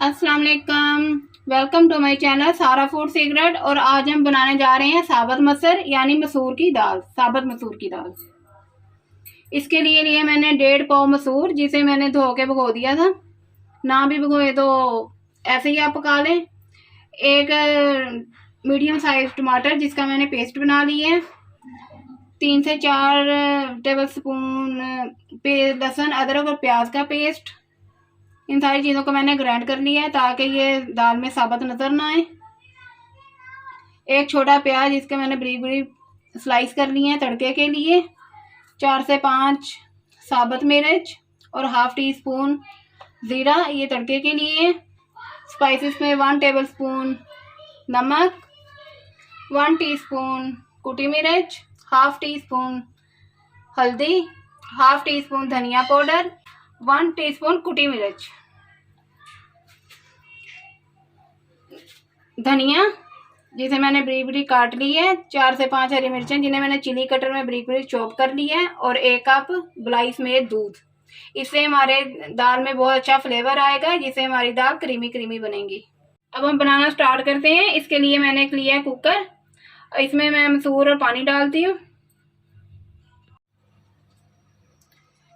अस्सलाम वालेकुम। Welcome to my channel सारा फूड सीक्रेट। और आज हम बनाने जा रहे हैं साबुत मसर यानी मसूर की दाल, साबुत मसूर की दाल। इसके लिए मैंने 1.5 पाव मसूर, जिसे मैंने धो के भिगो दिया था। ना भी भिगोए तो ऐसे ही आप पका लें। एक मीडियम साइज टमाटर जिसका मैंने पेस्ट बना लिया है। 3 से 4 टेबल स्पून लहसुन, अदरक और प्याज का पेस्ट। इन सारी चीज़ों को मैंने ग्राइंड कर लिया है ताकि ये दाल में साबुत नज़र ना आए। एक छोटा प्याज, इसके मैंने बरीक बरीक स्लाइस कर लिए हैं तड़के के लिए। 4 से 5 साबुत मिर्च और हाफ टी स्पून ज़ीरा, ये तड़के के लिए। स्पाइसेस में 1 टेबल स्पून नमक, 1 टीस्पून कुटी मिर्च, हाफ टी स्पून हल्दी, हाफ टी स्पून धनिया पाउडर, 1 टीस्पून कुटी मिर्च। धनिया, जिसे मैंने बरीक बरीक काट ली है। 4 से 5 हरी मिर्चें, जिन्हें मैंने चिली कटर में बरीक बरीक चॉप कर लिया है। और 1 कप ग्लाइस में दूध। इससे हमारे दाल में बहुत अच्छा फ्लेवर आएगा, जिससे हमारी दाल क्रीमी क्रीमी बनेगी। अब हम बनाना स्टार्ट करते हैं। इसके लिए मैंने एक लिया है कुकर। इसमें मैं मसूर और पानी डालती हूँ।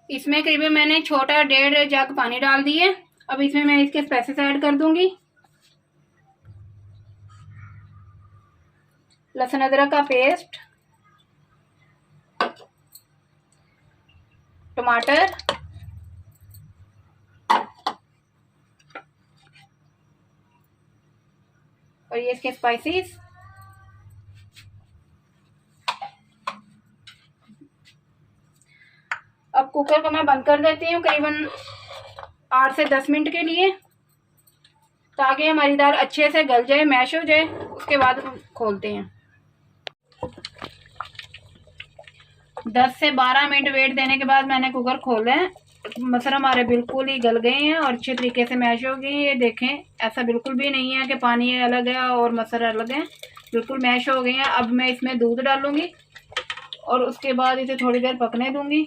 इसमें करीबन मैंने छोटा 1.5 जग पानी डाल दिए। अब इसमें मैं इसके स्पाइसेस ऐड कर दूंगी। लहसुन अदरक का पेस्ट, टमाटर, और ये इसके स्पाइसेस। अब कुकर को मैं बंद कर देती हूँ करीबन 8 से 10 मिनट के लिए, ताकि हमारी दाल अच्छे से गल जाए, मैश हो जाए। उसके बाद हम खोलते हैं। 10 से 12 मिनट वेट देने के बाद मैंने कुकर खोला है। मसर हमारे बिल्कुल ही गल गए हैं और अच्छे तरीके से मैश हो गए हैं। ये देखें, ऐसा बिल्कुल भी नहीं है कि पानी अलग है और मसर अलग है, बिल्कुल मैश हो गए हैं। अब मैं इसमें दूध डालूंगी और उसके बाद इसे थोड़ी देर पकने दूंगी।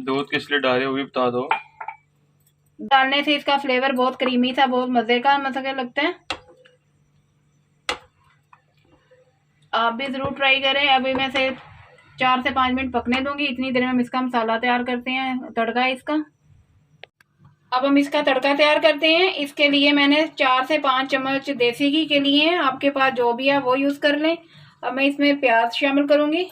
दूध किस लिए डाले वो भी बता दो। डालने से इसका फ्लेवर बहुत क्रीमी सा, बहुत मजे का मसला लगता है। आप भी जरूर ट्राई करें। अभी मैं से 4 से 5 मिनट पकने दूंगी। इतनी देर में हम इसका मसाला तैयार करते हैं, तड़का है इसका। अब हम इसका तड़का तैयार करते हैं। इसके लिए मैंने 4 से 5 चम्मच देसी घी के लिए, आपके पास जो भी है वो यूज कर लें। अब मैं इसमें प्याज शामिल करूंगी।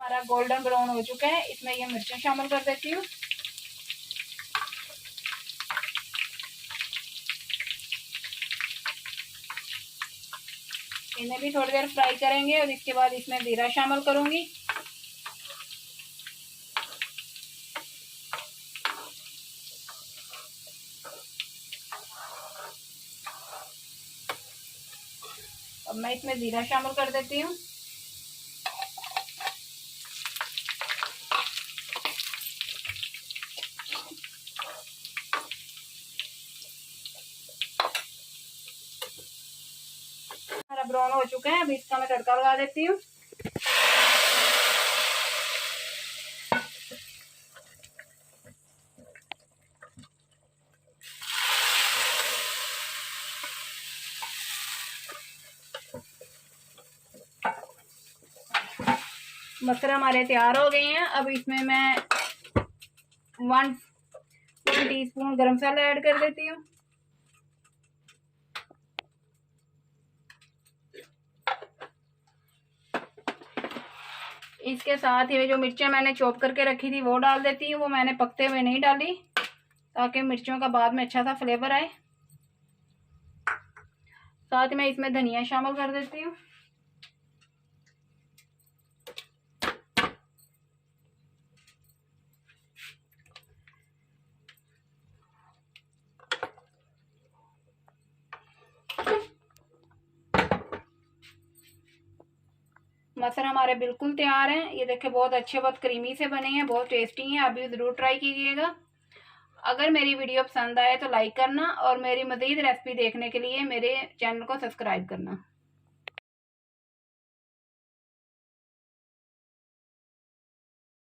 हमारा गोल्डन ब्राउन हो चुका है। इसमें ये मिर्चें शामिल कर देती हूँ। इन्हें भी थोड़ी देर फ्राई करेंगे और इसके बाद इसमें जीरा शामिल करूंगी। अब मैं इसमें जीरा शामिल कर देती हूँ। हमारा ब्राउन हो चुका है। अब इसका मैं तड़का लगा देती हूँ। मटर हमारे तैयार हो गए हैं। अब इसमें मैं 1 टीस्पून गरम मसाला ऐड कर देती हूँ। इसके साथ ये जो मिर्चें मैंने चॉप करके रखी थी वो डाल देती हूँ। वो मैंने पकते हुए नहीं डाली ताकि मिर्चों का बाद में अच्छा सा फ्लेवर आए। साथ में इसमें धनिया शामिल कर देती हूँ। मटर हमारे बिल्कुल तैयार हैं। ये देखिए बहुत अच्छे, बहुत क्रीमी से बने हैं, बहुत टेस्टी हैं। आप भी ज़रूर ट्राई कीजिएगा। अगर मेरी वीडियो पसंद आए तो लाइक करना और मेरी मज़ीद रेसिपी देखने के लिए मेरे चैनल को सब्सक्राइब करना।